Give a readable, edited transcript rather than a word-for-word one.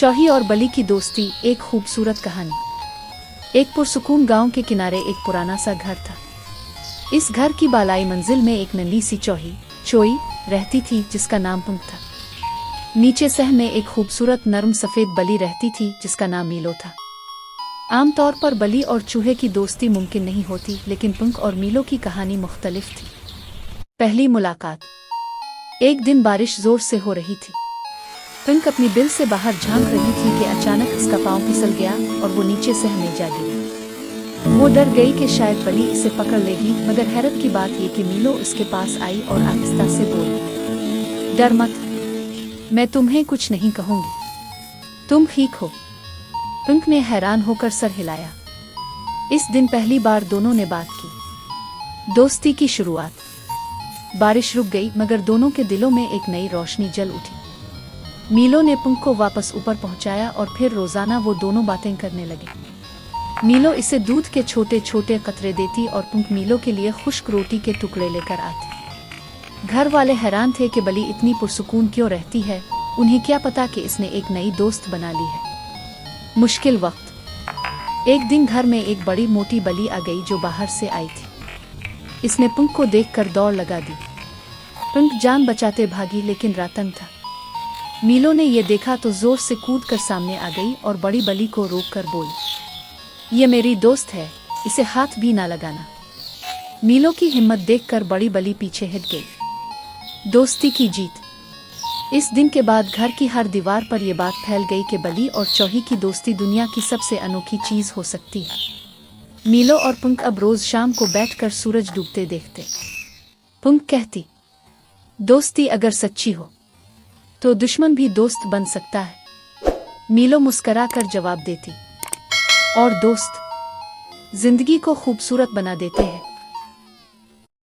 चौही और बली की दोस्ती, एक खूबसूरत कहानी। एक पुरसुकून गांव के किनारे एक पुराना सा घर था। इस घर की बालाई मंजिल में एक नन्ही सी चोई रहती थी जिसका नाम पुंक था। नीचे सह में एक खूबसूरत नर्म सफेद बली रहती थी जिसका नाम मीलो था। आमतौर पर बली और चूहे की दोस्ती मुमकिन नहीं होती, लेकिन पुंक और मीलो की कहानी मुख्तलिफ थी। पहली मुलाकात। एक दिन बारिश जोर से हो रही थी। पुंक अपनी बिल से बाहर झांक रही थी कि अचानक उसका पांव फिसल गया और वो नीचे सह में जा गिरी। वो डर गई कि शायद बली इसे पकड़ लेगी, मगर हैरत की बात ये कि मीलो उसके पास आई और आहिस्ता से बोली, डर मत, मैं तुम्हें कुछ नहीं कहूंगी, तुम ठीक हो। पुंक ने हैरान होकर सर हिलाया। इस दिन पहली बार दोनों ने बात की। दोस्ती की शुरुआत। बारिश रुक गई, मगर दोनों के दिलों में एक नई रोशनी जल उठी। मीलो ने पुंक को वापस ऊपर पहुंचाया और फिर रोजाना वो दोनों बातें करने लगे। मीलो इसे दूध के छोटे छोटे कतरे देती और पुंक मीलो के लिए खुश्क रोटी के टुकड़े लेकर आती। घर वाले हैरान थे कि बली इतनी पुरसुकून क्यों रहती है। उन्हें क्या पता कि इसने एक नई दोस्त बना ली है। मुश्किल वक्त। एक दिन घर में एक बड़ी मोटी बली आ गई जो बाहर से आई थी। इसने पुंक को देखकर दौड़ लगा दी। पुंक जान बचाते भागी, लेकिन रातन था। मीलो ने यह देखा तो जोर से कूद कर सामने आ गई और बड़ी बली को रोककर बोली, ये मेरी दोस्त है, इसे हाथ भी ना लगाना। मीलो की हिम्मत देखकर बड़ी बली पीछे हट गई। दोस्ती की जीत। इस दिन के बाद घर की हर दीवार पर यह बात फैल गई कि बली और चौही की दोस्ती दुनिया की सबसे अनोखी चीज हो सकती है। मीलो और पुंक अब रोज शाम को बैठकर सूरज डूबते देखते। पुंक कहती, दोस्ती अगर सच्ची हो तो दुश्मन भी दोस्त बन सकता है। मीलो मुस्करा कर जवाब देती, और दोस्त जिंदगी को खूबसूरत बना देते हैं।